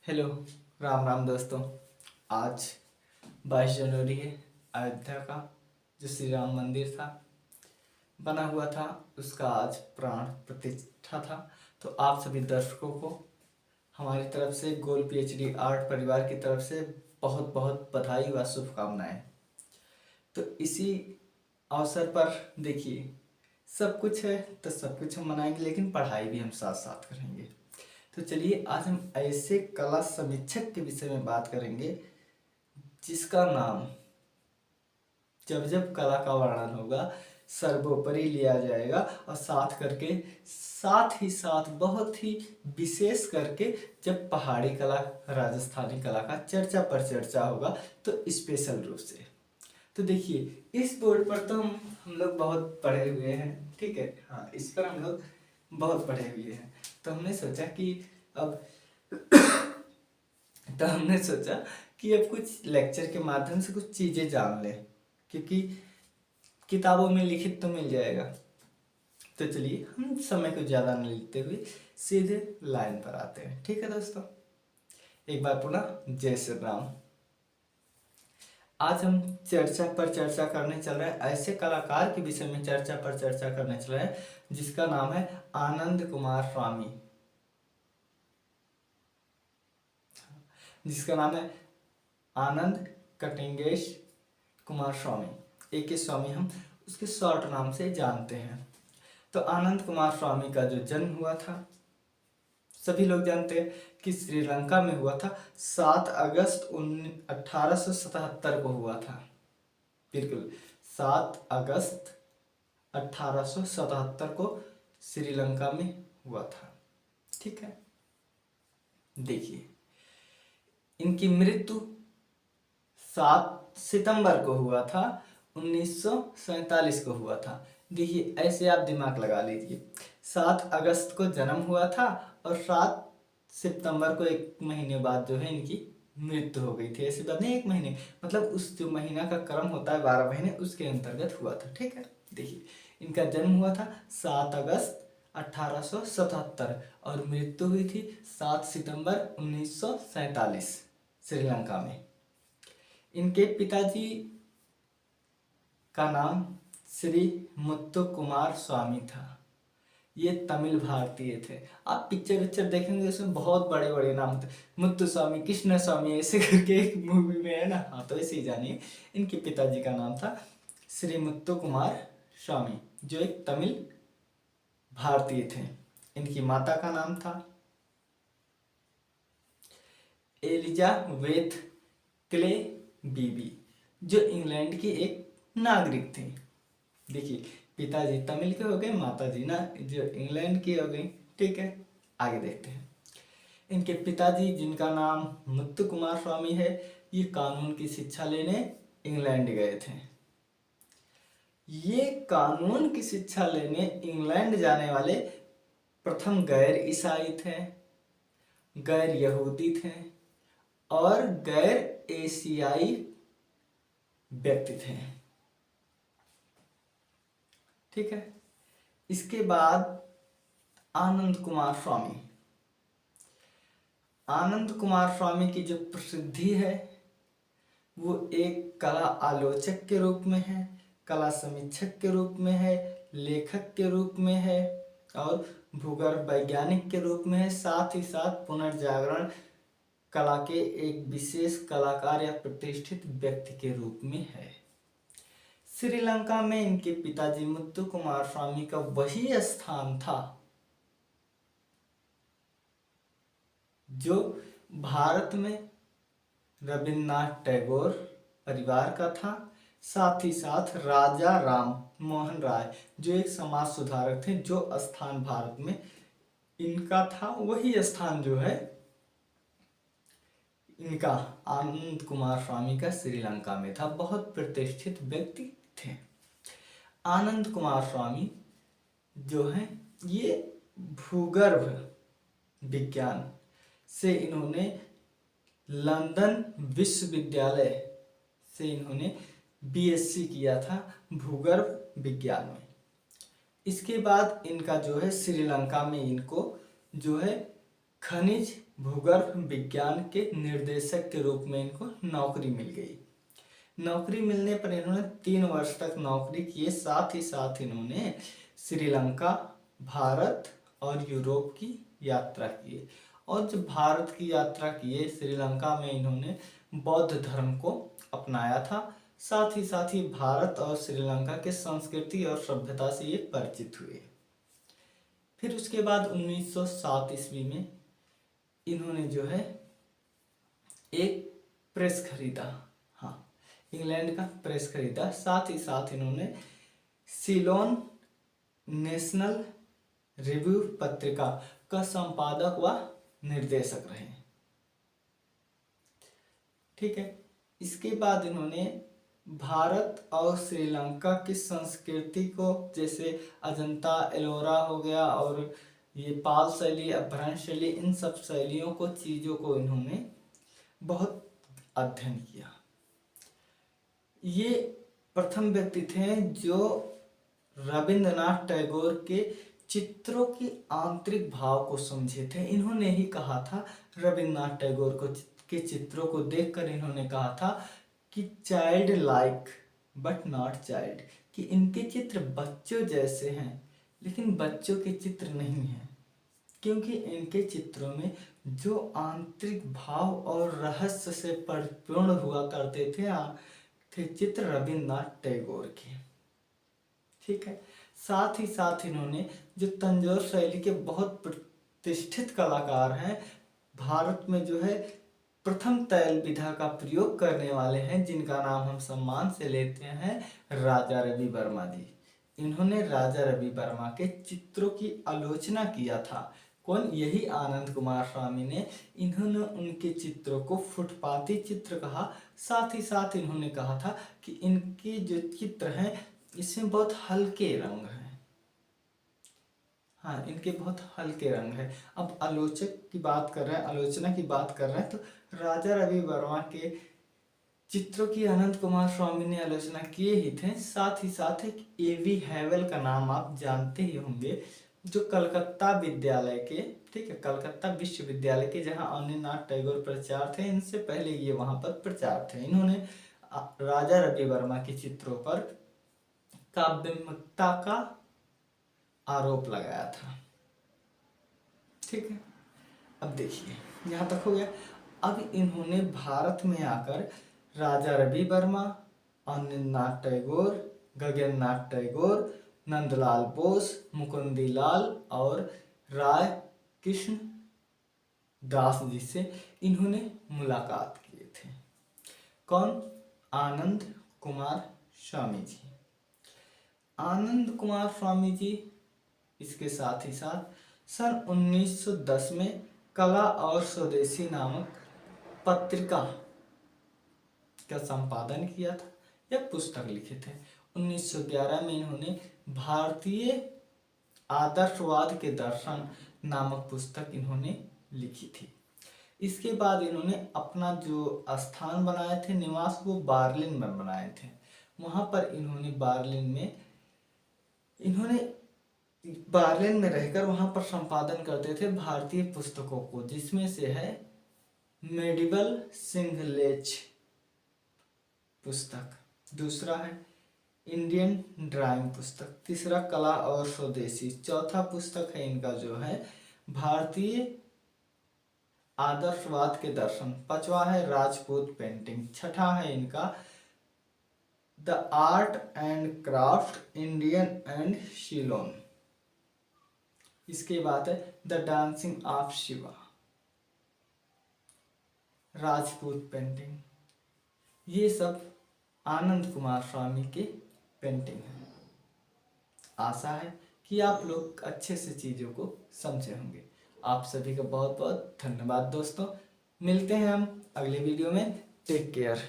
Hello. Ram Ram दोस्तों। आज 22 जनवरी है। अयोध्या का जो श्री राम मंदिर था बना हुआ था उसका आज प्राण प्रतिष्ठा था। तो आप सभी दर्शकों को हमारी तरफ से गोल पीएचडी आर्ट परिवार की तरफ से बहुत बहुत बधाई व शुभकामनाएं। तो इसी अवसर पर देखिए, सब कुछ है तो सब कुछ हम मनाएंगे, लेकिन पढ़ाई भी हम साथ साथ करेंगे। तो चलिए आज हम ऐसे कला समीक्षक के विषय में बात करेंगे जिसका नाम जब जब कला का वर्णन होगा सर्वोपरि लिया जाएगा, और साथ ही साथ बहुत ही विशेष करके जब पहाड़ी कला राजस्थानी कला का चर्चा पर चर्चा होगा तो स्पेशल रूप से। तो देखिए, इस बोर्ड पर तो हम लोग बहुत पढ़े हुए हैं, ठीक है। हाँ, इस पर हम लोग बहुत पढ़े हुए हैं। तो हमने सोचा कि अब तो हमने सोचा कि अब कुछ लेक्चर के माध्यम से कुछ चीज़ें जान लें, क्योंकि किताबों में लिखित तो मिल जाएगा। तो चलिए हम समय को ज़्यादा नहीं लेते हुए सीधे लाइन पर आते हैं, ठीक है दोस्तों। एक बार पुनः जय श्री राम। आज हम चर्चा पर चर्चा करने चल रहे हैं, ऐसे कलाकार के विषय में चर्चा पर चर्चा करने चल रहे हैं जिसका नाम है आनंद कुमार स्वामी। जिसका नाम है आनंद कटिंगेश कुमार स्वामी, ए के स्वामी हम उसके शॉर्ट नाम से जानते हैं। तो आनंद कुमार स्वामी का जो जन्म हुआ था सभी लोग जानते हैं कि श्रीलंका में हुआ था। 7 अगस्त 1877 को हुआ था। बिल्कुल 7 अगस्त 1877 को श्रीलंका में हुआ था, ठीक है। देखिए, इनकी मृत्यु 7 सितंबर को हुआ था, 1947 को हुआ था। देखिए, ऐसे आप दिमाग लगा लीजिए, 7 अगस्त को जन्म हुआ था और 7 सितंबर को एक महीने बाद जो है इनकी मृत्यु हो गई थी। ऐसी बात नहीं, एक महीने मतलब उस जो महीना का क्रम होता है 12 महीने, उसके अंतर्गत हुआ था, ठीक है। देखिए, इनका जन्म हुआ था 7 अगस्त 1877 और मृत्यु हुई थी 7 सितंबर 1947 श्रीलंका में। इनके पिताजी का नाम श्री मुत्तु कुमार स्वामी था। ये तमिल भारतीय थे। आप पिक्चर देखेंगे उसमें बहुत बड़े बड़े नाम थे, मुत्तु स्वामी, कृष्ण स्वामी, ऐसे करके एक मूवी में है ना। हाँ, तो ऐसे ही जानिए, इनके पिताजी का नाम था श्री मुत्तु कुमार स्वामी जो एक तमिल भारतीय थे। इनकी माता का नाम था एलिजाबेथ क्ले बीबी जो इंग्लैंड की एक नागरिक थी। देखिए, पिताजी तमिल के हो गए, माताजी ना जो इंग्लैंड की हो गई, ठीक है। आगे देखते हैं। इनके पिताजी जिनका नाम मुत्तु कुमार स्वामी है, ये कानून की शिक्षा लेने इंग्लैंड गए थे। ये कानून की शिक्षा लेने इंग्लैंड जाने वाले प्रथम गैर ईसाई थे, गैर यहूदी थे और गैर एशियाई व्यक्ति थे, ठीक है। इसके बाद आनंद कुमार स्वामी। आनंद कुमार स्वामी की जो प्रसिद्धि है वो एक कला आलोचक के रूप में है, कला समीक्षक के रूप में है, लेखक के रूप में है और भूगर्भ वैज्ञानिक के रूप में है। साथ ही साथ पुनर्जागरण कला के एक विशेष कलाकार या प्रतिष्ठित व्यक्ति के रूप में है। श्रीलंका में इनके पिताजी मुत्तु कुमार स्वामी का वही स्थान था जो भारत में रविन्द्रनाथ टैगोर परिवार का था। साथ ही साथ राजा राम मोहन राय जो एक समाज सुधारक थे, जो स्थान भारत में इनका था वही स्थान जो है इनका आनंद कुमार स्वामी का श्रीलंका में था। बहुत प्रतिष्ठित व्यक्ति थे। आनंद कुमार स्वामी जो है ये भूगर्भ विज्ञान से इन्होंने लंदन विश्वविद्यालय से इन्होंने बीएससी किया था भूगर्भ विज्ञान में। इसके बाद इनका जो है श्रीलंका में इनको जो है खनिज भूगर्भ विज्ञान के निर्देशक के रूप में इनको नौकरी मिल गई। नौकरी मिलने पर इन्होंने 3 वर्ष तक नौकरी की। साथ ही साथ इन्होंने श्रीलंका, भारत और यूरोप की यात्रा की। और जब भारत की यात्रा किए, श्रीलंका में इन्होंने बौद्ध धर्म को अपनाया था। साथ ही भारत और श्रीलंका के संस्कृति और सभ्यता से ये परिचित हुए। फिर उसके बाद 1907 ईस्वी में इन्होंने जो है एक प्रेस खरीदा। हाँ, इंग्लैंड का प्रेस खरीदा। साथ ही साथ इन्होंने सीलोन नेशनल रिव्यू पत्रिका का संपादक व निर्देशक रहे। ठीक है। इसके बाद इन्होंने भारत और श्रीलंका की संस्कृति को, जैसे अजंता एलोरा हो गया और ये पाल शैली, अपभ्रंश शैली, इन सब शैलियों को, चीज़ों को इन्होंने बहुत अध्ययन किया। ये प्रथम व्यक्ति थे जो रविंद्रनाथ टैगोर के चित्रों की आंतरिक भाव को समझे थे। इन्होंने ही कहा था, रविंद्रनाथ टैगोर को के चित्रों को देखकर इन्होंने कहा था कि child like but not child, कि इनके चित्र बच्चों जैसे हैं लेकिन बच्चों के चित्र नहीं हैं, क्योंकि इनके चित्रों में जो आंतरिक भाव और रहस्य से परिपूर्ण हुआ करते थे चित्र रविंद्रनाथ टैगोर के। ठीक है। साथ ही साथ इन्होंने जो तंजौर शैली के बहुत प्रतिष्ठित कलाकार हैं, भारत में जो है प्रथम तैल विधा का प्रयोग करने वाले हैं, जिनका नाम हम सम्मान से लेते हैं राजा रवि वर्मा जी। इन्होंने राजा रवि वर्मा के चित्रों की आलोचना किया था। कौन? यही आनंद कुमार स्वामी ने। इन्होंने उनके चित्रों को फुटपाती चित्र कहा। साथ ही साथ इन्होंने कहा था कि इनके जो चित्र हैं इसमें बहुत हल्के रंग हैं। हाँ, इनके बहुत हल्के रंग है। अब आलोचक की बात कर रहे हैं, आलोचना की बात कर रहे हैं, तो राजा रवि वर्मा के चित्रों की अनंत कुमार स्वामी ने आलोचना किए ही थे। साथ ही साथ एक A.V. हैवेल का नाम आप जानते ही होंगे, जो कलकत्ता विद्यालय के, ठीक है, कलकत्ता विश्वविद्यालय के, जहाँ अनिलनाथ टैगोर प्रचार थे, इनसे पहले ये वहाँ पर प्रचार थे। इन्होंने राजा रवि वर्मा के चित्रों पर काव्यात्मकता का आरोप लगाया था। ठीक है। अब देखिए, यहाँ तक हो गया। अब इन्होंने भारत में आकर राजा रवि वर्मा, अनिलनाथ टैगोर, गगननाथ टैगोर, नंदलाल बोस, मुकुंदी लाल और राय कृष्ण दास जी से इन्होंने मुलाकात किए थे। कौन? आनंद कुमार स्वामी जी। आनंद कुमार स्वामी जी, इसके साथ ही साथ सन 1910 में कला और स्वदेशी नामक पत्रिका का संपादन किया था या पुस्तक लिखे थे। 1911 में इन्होंने भारतीय आदर्शवाद के दर्शन नामक पुस्तक इन्होंने लिखी थी। इसके बाद इन्होंने अपना जो स्थान बनाए थे, निवास, वो बार्लिन में बनाए थे। वहाँ पर इन्होंने बार्लिन में रहकर वहाँ पर संपादन करते थे भारतीय पुस्तकों को, जिसमें से है मेडिवल सिंहलेज पुस्तक, दूसरा है इंडियन ड्राइंग पुस्तक, तीसरा कला और स्वदेशी, चौथा पुस्तक है इनका जो है भारतीय आदर्शवाद के दर्शन, पांचवा है राजपूत पेंटिंग, छठा है इनका the art and craft Indian and Ceylon, इसके बाद है the dancing of Shiva, Rajput painting. ये सब आनंद कुमार स्वामी के पेंटिंग है। आशा है कि आप लोग अच्छे से चीज़ों को समझे होंगे। आप सभी का बहुत बहुत धन्यवाद दोस्तों। मिलते हैं हम अगले वीडियो में। Take care.